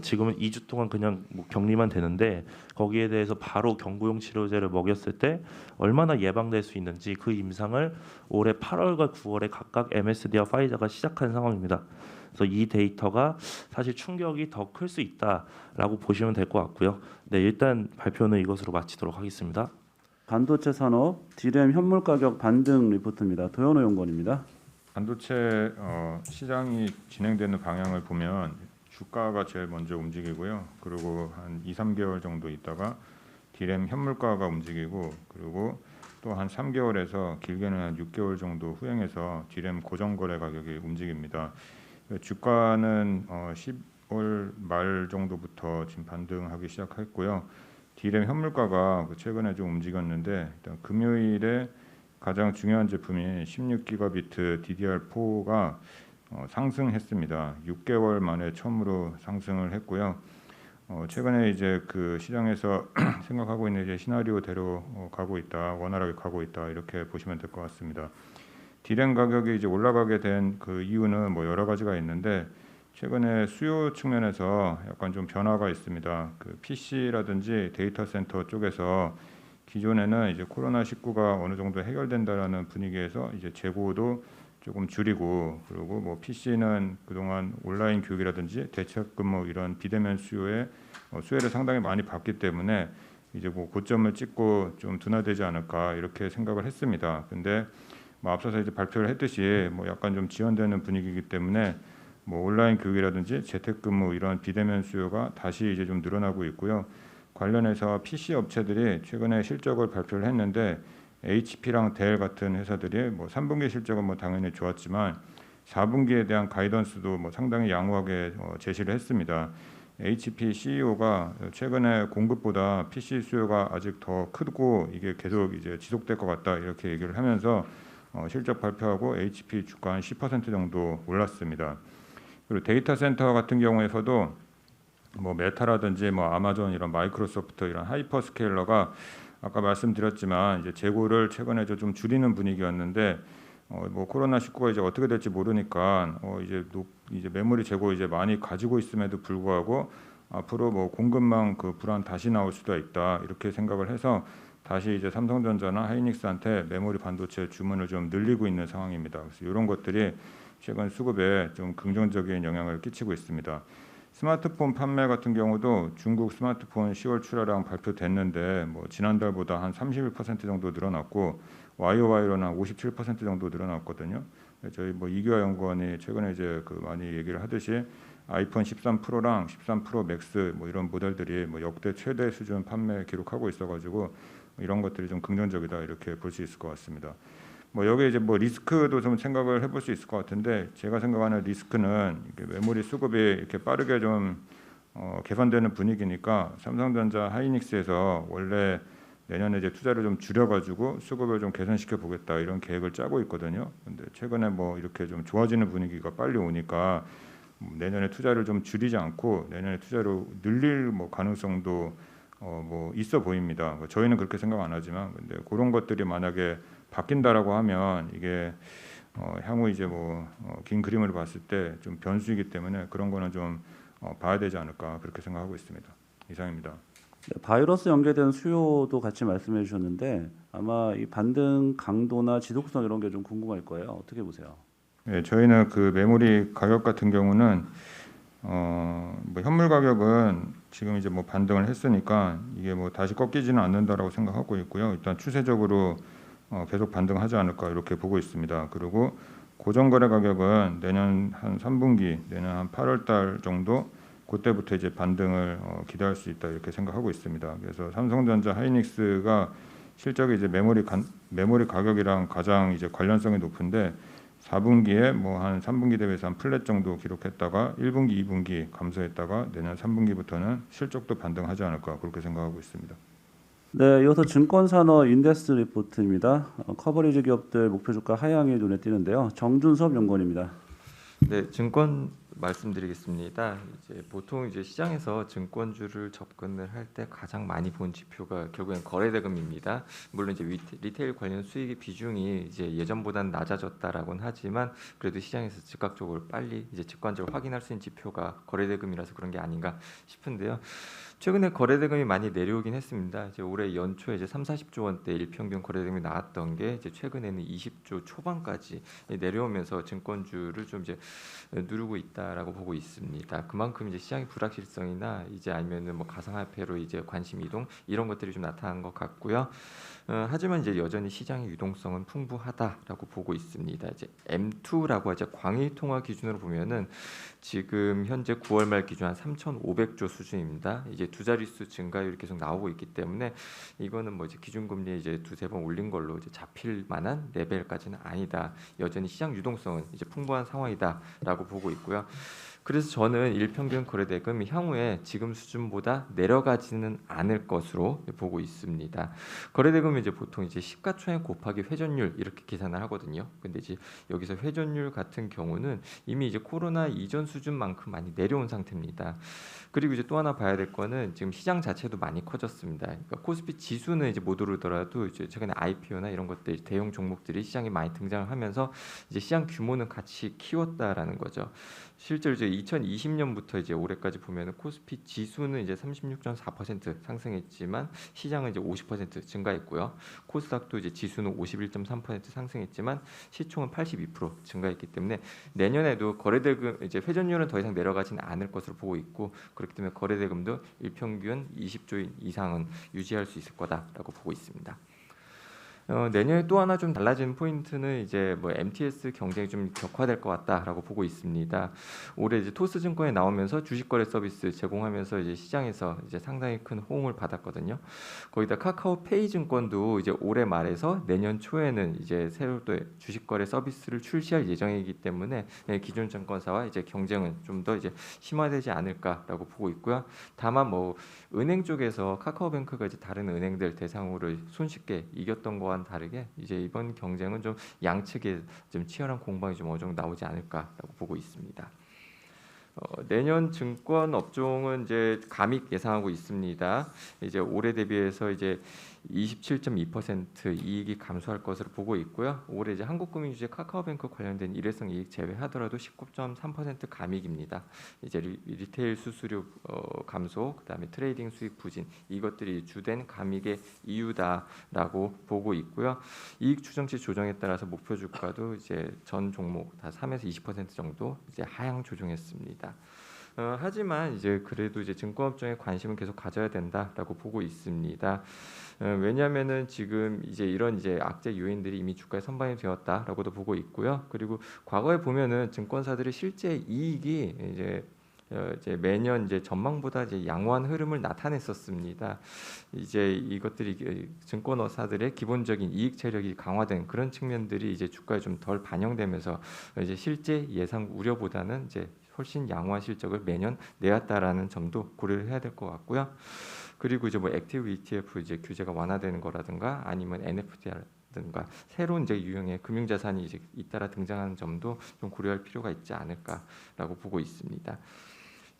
지금은 2주 동안 그냥 뭐 격리만 되는데 거기에 대해서 바로 경구용 치료제를 먹였을 때 얼마나 예방될 수 있는지 그 임상을 올해 8월과 9월에 각각 MSD와 파이자가 시작한 상황입니다. 그래서 이 데이터가 사실 충격이 더 클 수 있다라고 보시면 될 것 같고요. 네, 일단 발표는 이것으로 마치도록 하겠습니다. 반도체 산업 D램 현물 가격 반등 리포트입니다. 도현호 연구원입니다. 반도체 시장이 진행되는 방향을 보면 주가가 제일 먼저 움직이고요. 그리고 한 2, 3개월 정도 있다가 D램 현물가가 움직이고, 그리고 또 한 3개월에서 길게는 한 6개월 정도 후행해서 D램 고정거래 가격이 움직입니다. 주가는 10월 말 정도부터 지금 반등하기 시작했고요. D램 현물가가 최근에 좀 움직였는데, 일단 금요일에 가장 중요한 제품인 16기가비트 DDR4가 상승했습니다. 6개월 만에 처음으로 상승을 했고요. 최근에 이제 그 시장에서 생각하고 있는 이제 시나리오대로 가고 있다, 원활하게 가고 있다, 이렇게 보시면 될 것 같습니다. 디램 가격이 이제 올라가게 된 그 이유는 뭐 여러 가지가 있는데 최근에 수요 측면에서 약간 좀 변화가 있습니다. 그 PC라든지 데이터 센터 쪽에서 기존에는 이제 코로나19가 어느 정도 해결된다라는 분위기에서 이제 재고도 조금 줄이고, 그리고 뭐 PC는 그동안 온라인 교육이라든지 대책근무 이런 비대면 수요에 수혜를 상당히 많이 받기 때문에 이제 뭐 고점을 찍고 좀 둔화되지 않을까 이렇게 생각을 했습니다. 근데 뭐 앞서서 이제 발표를 했듯이 뭐 약간 좀 지연되는 분위기이기 때문에 뭐 온라인 교육이라든지 재택근무 이런 비대면 수요가 다시 이제 좀 늘어나고 있고요. 관련해서 PC 업체들이 최근에 실적을 발표를 했는데 HP랑 델 같은 회사들이 뭐 3분기 실적은 뭐 당연히 좋았지만 4분기에 대한 가이던스도 뭐 상당히 양호하게 제시를 했습니다. HP CEO가 최근에 공급보다 PC 수요가 아직 더 크고 이게 계속 이제 지속될 것 같다 이렇게 얘기를 하면서 실적 발표하고 HP 주가 한 10% 정도 올랐습니다. 그리고 데이터 센터 같은 경우에서도 뭐 메타라든지 뭐 아마존 이런 마이크로소프트 이런 하이퍼스케일러가 아까 말씀드렸지만 이제 재고를 최근에 좀 줄이는 분위기였는데 뭐 코로나19가 이제 어떻게 될지 모르니까 이제 메모리 재고 이제 많이 가지고 있음에도 불구하고 앞으로 뭐 공급망 그 불안 다시 나올 수도 있다 이렇게 생각을 해서 다시 이제 삼성전자나 하이닉스한테 메모리 반도체 주문을 좀 늘리고 있는 상황입니다. 그래서 이런 것들이 최근 수급에 좀 긍정적인 영향을 끼치고 있습니다. 스마트폰 판매 같은 경우도 중국 스마트폰 10월 출하량 발표됐는데 뭐 지난달보다 한 31% 정도 늘어났고 YOY로는 한 57% 정도 늘어났거든요. 저희 뭐 이규하 연구원이 최근에 이제 그 많이 얘기를 하듯이 아이폰 13 프로랑 13 프로 맥스 뭐 이런 모델들이 뭐 역대 최대 수준 판매 기록하고 있어가지고 이런 것들이 좀 긍정적이다 이렇게 볼 수 있을 것 같습니다. 뭐 여기에 이제 뭐 리스크도 좀 생각을 해볼 수 있을 것 같은데 제가 생각하는 리스크는 메모리 수급이 이렇게 빠르게 좀 개선되는 분위기니까 삼성전자 하이닉스에서 원래 내년에 이제 투자를 좀 줄여가지고 수급을 좀 개선시켜 보겠다 이런 계획을 짜고 있거든요. 근데 최근에 뭐 이렇게 좀 좋아지는 분위기가 빨리 오니까 내년에 투자를 좀 줄이지 않고 내년에 투자를 늘릴 뭐 가능성도 뭐 있어 보입니다. 저희는 그렇게 생각 안 하지만 근데 그런 것들이 만약에 바뀐다라고 하면 이게 향후 이제 뭐 긴 그림을 봤을 때 좀 변수이기 때문에 그런 거는 좀 봐야 되지 않을까 그렇게 생각하고 있습니다. 이상입니다. 네, 바이러스 연계된 수요도 같이 말씀해 주셨는데 아마 이 반등 강도나 지속성 이런 게 좀 궁금할 거예요. 어떻게 보세요? 네, 저희는 그 메모리 가격 같은 경우는 뭐 현물 가격은 지금 이제 뭐 반등을 했으니까 이게 뭐 다시 꺾이지는 않는다라고 생각하고 있고요. 일단 추세적으로 계속 반등하지 않을까 이렇게 보고 있습니다. 그리고 고정거래 가격은 내년 한 3분기, 내년 한 8월달 정도 그때부터 이제 반등을 기대할 수 있다 이렇게 생각하고 있습니다. 그래서 삼성전자 하이닉스가 실적이 이제 메모리 가격이랑 가장 이제 관련성이 높은데 4분기에 뭐 한 3분기 대비해서 한 플랫 정도 기록했다가 1분기, 2분기 감소했다가 내년 3분기부터는 실적도 반등하지 않을까 그렇게 생각하고 있습니다. 네, 이어서 증권산업 인덱스 리포트입니다. 커버리지 기업들 목표 주가 하향이 눈에 띄는데요. 정준섭 연구원입니다. 네, 증권 말씀드리겠습니다. 이제 보통 이제 시장에서 증권주를 접근을 할 때 가장 많이 본 지표가 결국엔 거래대금입니다. 물론 이제 리테일 관련 수익의 비중이 이제 예전보다는 낮아졌다라고는 하지만 그래도 시장에서 즉각적으로 빨리 이제 직관적으로 확인할 수 있는 지표가 거래대금이라서 그런 게 아닌가 싶은데요. 최근에 거래대금이 많이 내려오긴 했습니다. 이제 올해 연초에 이제 30-40조 원대 일평균 거래대금이 나왔던 게 이제 최근에는 20조 초반까지 내려오면서 증권주를 좀 이제 누르고 있다라고 보고 있습니다. 그만큼 이제 시장의 불확실성이나 이제 아니면은 뭐 가상화폐로 이제 관심 이동 이런 것들이 좀 나타난 것 같고요. 하지만 이제 여전히 시장의 유동성은 풍부하다라고 보고 있습니다. 이제 M2라고 하죠. 광의 통화 기준으로 보면은 지금 현재 9월 말 기준 한 3,500조 수준입니다. 이제 두 자릿수 증가율이 계속 나오고 있기 때문에 이거는 뭐 이제 기준금리 이제 두세 번 올린 걸로 이제 잡힐 만한 레벨까지는 아니다. 여전히 시장 유동성은 이제 풍부한 상황이다라고 보고 있고요. 그래서 저는 일평균 거래대금이 향후에 지금 수준보다 내려가지는 않을 것으로 보고 있습니다. 거래대금은 이제 보통 이제 시가총액 곱하기 회전율 이렇게 계산을 하거든요. 근데 이제 여기서 회전율 같은 경우는 이미 이제 코로나 이전 수준만큼 많이 내려온 상태입니다. 그리고 이제 또 하나 봐야 될 거는 지금 시장 자체도 많이 커졌습니다. 그러니까 코스피 지수는 이제 못 오르더라도 이제 최근에 IPO나 이런 것들 대형 종목들이 시장에 많이 등장을 하면서 이제 시장 규모는 같이 키웠다라는 거죠. 실제로 이제 2020년부터 이제 올해까지 보면 코스피 지수는 이제 36.4% 상승했지만 시장은 이제 50% 증가했고요. 코스닥도 이제 지수는 51.3% 상승했지만 시총은 82% 증가했기 때문에 내년에도 거래대금 이제 회전율은 더 이상 내려가지는 않을 것으로 보고 있고 그렇기 때문에 거래대금도 일평균 20조 이상은 유지할 수 있을 거다라고 보고 있습니다. 내년에 또 하나 좀 달라지는 포인트는 이제 뭐 MTS 경쟁이 좀 격화될 것 같다라고 보고 있습니다. 올해 이제 토스증권에 나오면서 주식거래 서비스 제공하면서 이제 시장에서 이제 상당히 큰 호응을 받았거든요. 거기다 카카오페이 증권도 이제 올해 말에서 내년 초에는 이제 새로 또 주식거래 서비스를 출시할 예정이기 때문에 기존 증권사와 이제 경쟁은 좀 더 이제 심화되지 않을까라고 보고 있고요. 다만 뭐 은행 쪽에서 카카오뱅크가 이제 다른 은행들 대상으로 손쉽게 이겼던 거와는 다르게 이제 이번 경쟁은 좀 양측에 좀 치열한 공방이 좀 어느 정도 나오지 않을까라고 보고 있습니다. 내년 증권 업종은 이제 감익 예상하고 있습니다. 이제 올해 대비해서 이제 27.2% 이익이 감소할 것으로 보고 있고요. 올해 이제 한국금융주식 카카오뱅크 관련된 일회성 이익 제외하더라도 19.3% 감익입니다. 이제 리테일 수수료 감소, 그다음에 트레이딩 수익 부진 이것들이 주된 감익의 이유다라고 보고 있고요. 이익 추정치 조정에 따라서 목표 주가도 이제 전 종목 다 3에서 20% 정도 이제 하향 조정했습니다. 하지만 이제 그래도 이제 증권업종에 관심을 계속 가져야 된다라고 보고 있습니다. 왜냐하면은 지금 이제 이런 이제 악재 요인들이 이미 주가에 선반이 되었다라고도 보고 있고요. 그리고 과거에 보면은 증권사들의 실제 이익이 이제 매년 이제 전망보다 이제 양호한 흐름을 나타냈었습니다. 이제 이것들이 증권사들의 기본적인 이익 체력이 강화된 그런 측면들이 이제 주가에 좀 덜 반영되면서 이제 실제 예상 우려보다는 이제 훨씬 양호한 실적을 매년 내왔다라는 점도 고려를 해야 될 것 같고요. 그리고 이제 뭐 액티브 ETF 이제 규제가 완화되는 거라든가 아니면 NFT라든가 새로운 이제 유형의 금융자산이 이제 잇따라 등장하는 점도 좀 고려할 필요가 있지 않을까라고 보고 있습니다.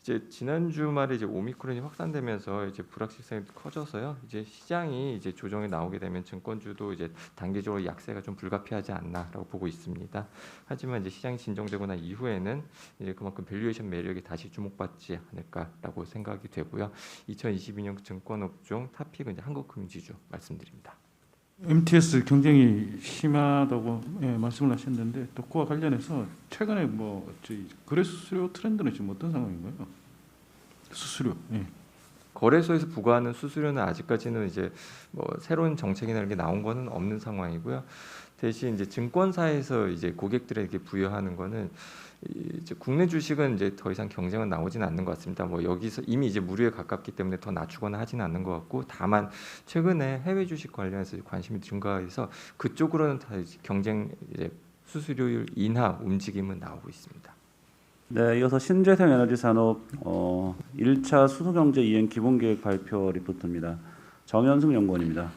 이제 지난 주말에 이제 오미크론이 확산되면서 이제 불확실성이 커져서요. 이제 시장이 이제 조정에 나오게 되면 증권주도 이제 단기적으로 약세가 좀 불가피하지 않나라고 보고 있습니다. 하지만 이제 시장이 진정되고 난 이후에는 이제 그만큼 밸류에이션 매력이 다시 주목받지 않을까라고 생각이 되고요. 2022년 증권업종 탑픽은 이제 한국금융지주 말씀드립니다. MTS 경쟁이 심하다고 말씀을 하셨는데 또 그와 관련해서 최근에 뭐 거래 수수료 트렌드는 지금 어떤 상황인가요? 수수료. 거래소에서 부과하는 수수료는 아직까지는 이제 뭐 새로운 정책이나 이런 게 나온 거는 없는 상황이고요. 대신 이제 증권사에서 이제 고객들에게 부여하는 거는 이제 국내 주식은 이제 더 이상 경쟁은 나오지는 않는 것 같습니다. 뭐 여기서 이미 이제 무료에 가깝기 때문에 더 낮추거나 하지는 않는 것 같고 다만 최근에 해외 주식 관련해서 관심이 증가해서 그쪽으로는 다 이제 경쟁 이제 수수료율 인하 움직임은 나오고 있습니다. 네, 이어서 신재생 에너지 산업 1차 수소경제 이행 기본계획 발표 리포트입니다. 정현승 연구원입니다.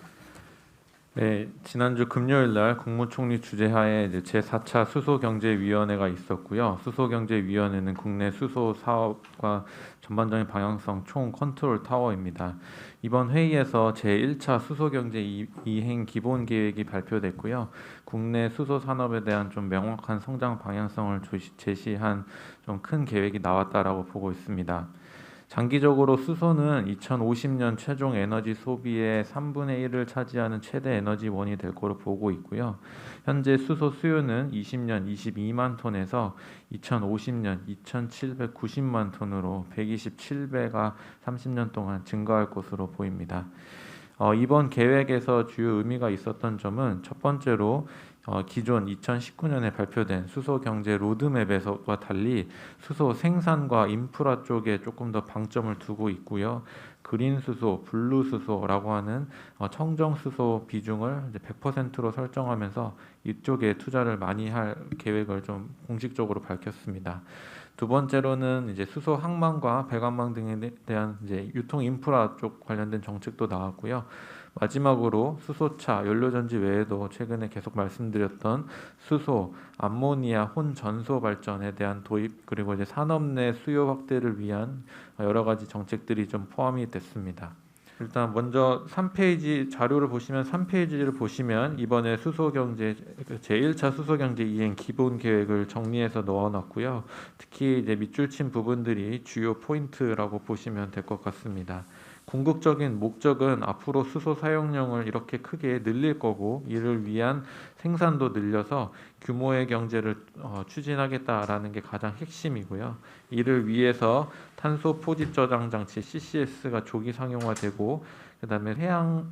네, 지난주 금요일 날 국무총리 주재하에 제4차 수소경제위원회가 있었고요. 수소경제위원회는 국내 수소 사업과 전반적인 방향성 총 컨트롤 타워입니다. 이번 회의에서 제1차 수소경제 이행 기본계획이 발표됐고요. 국내 수소 산업에 대한 좀 명확한 성장 방향성을 제시한 좀 큰 계획이 나왔다라고 보고 있습니다. 장기적으로 수소는 2050년 최종 에너지 소비의 3분의 1을 차지하는 최대 에너지원이 될 거로 보고 있고요. 현재 수소 수요는 20년 22만 톤에서 2050년 2,790만 톤으로 127배가 30년 동안 증가할 것으로 보입니다. 이번 계획에서 주요 의미가 있었던 점은 첫 번째로 기존 2019년에 발표된 수소 경제 로드맵에서와 달리 수소 생산과 인프라 쪽에 조금 더 방점을 두고 있고요. 그린 수소, 블루 수소라고 하는 청정 수소 비중을 이제 100%로 설정하면서 이쪽에 투자를 많이 할 계획을 좀 공식적으로 밝혔습니다. 두 번째로는 이제 수소 항만과 배관망 등에 대한 이제 유통 인프라 쪽 관련된 정책도 나왔고요. 마지막으로 수소차, 연료전지 외에도 최근에 계속 말씀드렸던 수소, 암모니아 혼전소 발전에 대한 도입, 그리고 이제 산업 내 수요 확대를 위한 여러 가지 정책들이 좀 포함이 됐습니다. 일단 먼저 3페이지 자료를 보시면 3페이지를 보시면 이번에 수소경제 제1차 수소경제 이행 기본 계획을 정리해서 넣어놨고요. 특히 이제 밑줄 친 부분들이 주요 포인트라고 보시면 될 것 같습니다. 궁극적인 목적은 앞으로 수소 사용량을 이렇게 크게 늘릴 거고 이를 위한 생산도 늘려서 규모의 경제를 추진하겠다라는 게 가장 핵심이고요. 이를 위해서 탄소 포집 저장 장치 CCS가 조기 상용화되고 그다음에 해양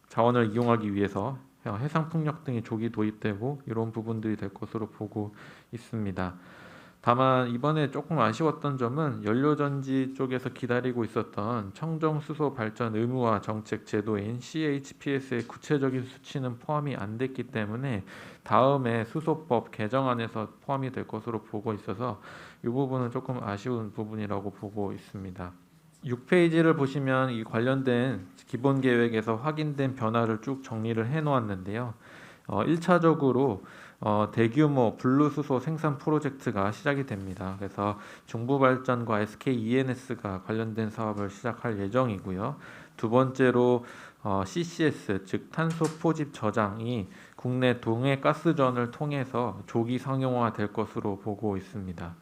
자원을 이용하기 위해서 해상 풍력 등이 조기 도입되고 이런 부분들이 될 것으로 보고 있습니다. 다만 이번에 조금 아쉬웠던 점은 연료전지 쪽에서 기다리고 있었던 청정수소 발전 의무화 정책 제도인 CHPS의 구체적인 수치는 포함이 안 됐기 때문에 다음에 수소법 개정안에서 포함이 될 것으로 보고 있어서 이 부분은 조금 아쉬운 부분이라고 보고 있습니다. 6페이지를 보시면 이 관련된 기본 계획에서 확인된 변화를 쭉 정리를 해 놓았는데요. 1차적으로 대규모 블루수소 생산 프로젝트가 시작이 됩니다. 그래서 중부발전과 SKENS가 관련된 사업을 시작할 예정이고요. 두 번째로 CCS 즉 탄소 포집 저장이 국내 동해 가스전을 통해서 조기 상용화될 것으로 보고 있습니다.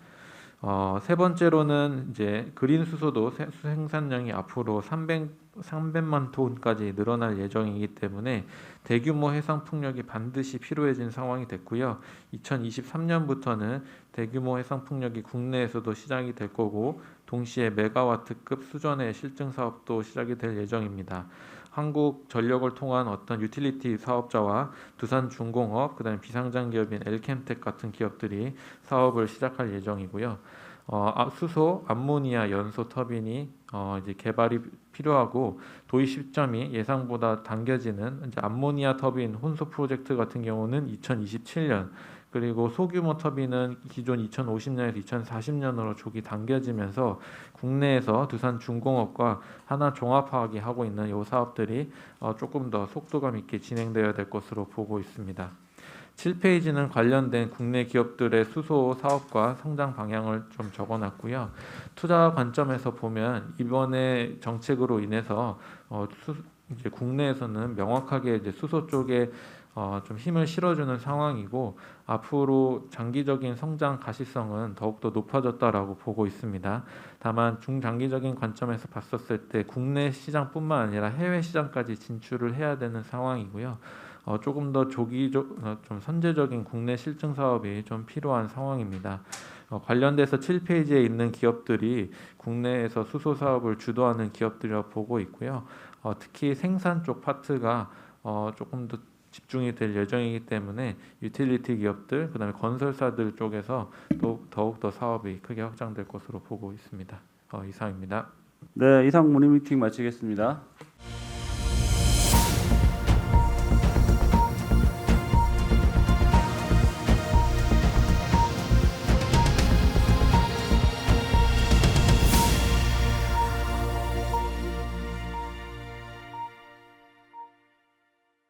세 번째로는 이제 그린 수소도 생산량이 앞으로 300만 톤까지 늘어날 예정이기 때문에 대규모 해상 풍력이 반드시 필요해진 상황이 됐고요. 2023년부터는 대규모 해상 풍력이 국내에서도 시작이 될 거고 동시에 메가와트급 수준의 실증 사업도 시작이 될 예정입니다. 한국전력을 통한 어떤 유틸리티 사업자와 두산중공업, 그다음에 비상장 기업인 엘캠텍 같은 기업들이 사업을 시작할 예정이고요. 수소, 암모니아 연소 터빈이 이제 개발이 필요하고 도입 시점이 예상보다 당겨지는 이제 암모니아 터빈 혼소 프로젝트 같은 경우는 2027년 그리고 소규모 터빈은 기존 2050년에서 2040년으로 조기 당겨지면서 국내에서 두산중공업과 하나종합화학이 하고 있는 이 사업들이 조금 더 속도감 있게 진행되어야 될 것으로 보고 있습니다. 7페이지는 관련된 국내 기업들의 수소 사업과 성장 방향을 좀 적어놨고요. 투자 관점에서 보면 이번에 정책으로 인해서 이제 국내에서는 명확하게 이제 수소 쪽에 좀 힘을 실어주는 상황이고 앞으로 장기적인 성장 가시성은 더욱더 높아졌다라고 보고 있습니다. 다만 중장기적인 관점에서 봤었을 때 국내 시장뿐만 아니라 해외 시장까지 진출을 해야 되는 상황이고요. 조금 더 좀 선제적인 국내 실증 사업이 좀 필요한 상황입니다. 관련돼서 7페이지에 있는 기업들이 국내에서 수소 사업을 주도하는 기업들이라고 보고 있고요. 특히 생산 쪽 파트가 조금 더 집중이 될 예정이기 때문에 유틸리티 기업들, 그다음에 건설사들 쪽에서 또 더욱 더 사업이 크게 확장될 것으로 보고 있습니다. 이상입니다. 네, 이상 모닝 미팅 마치겠습니다.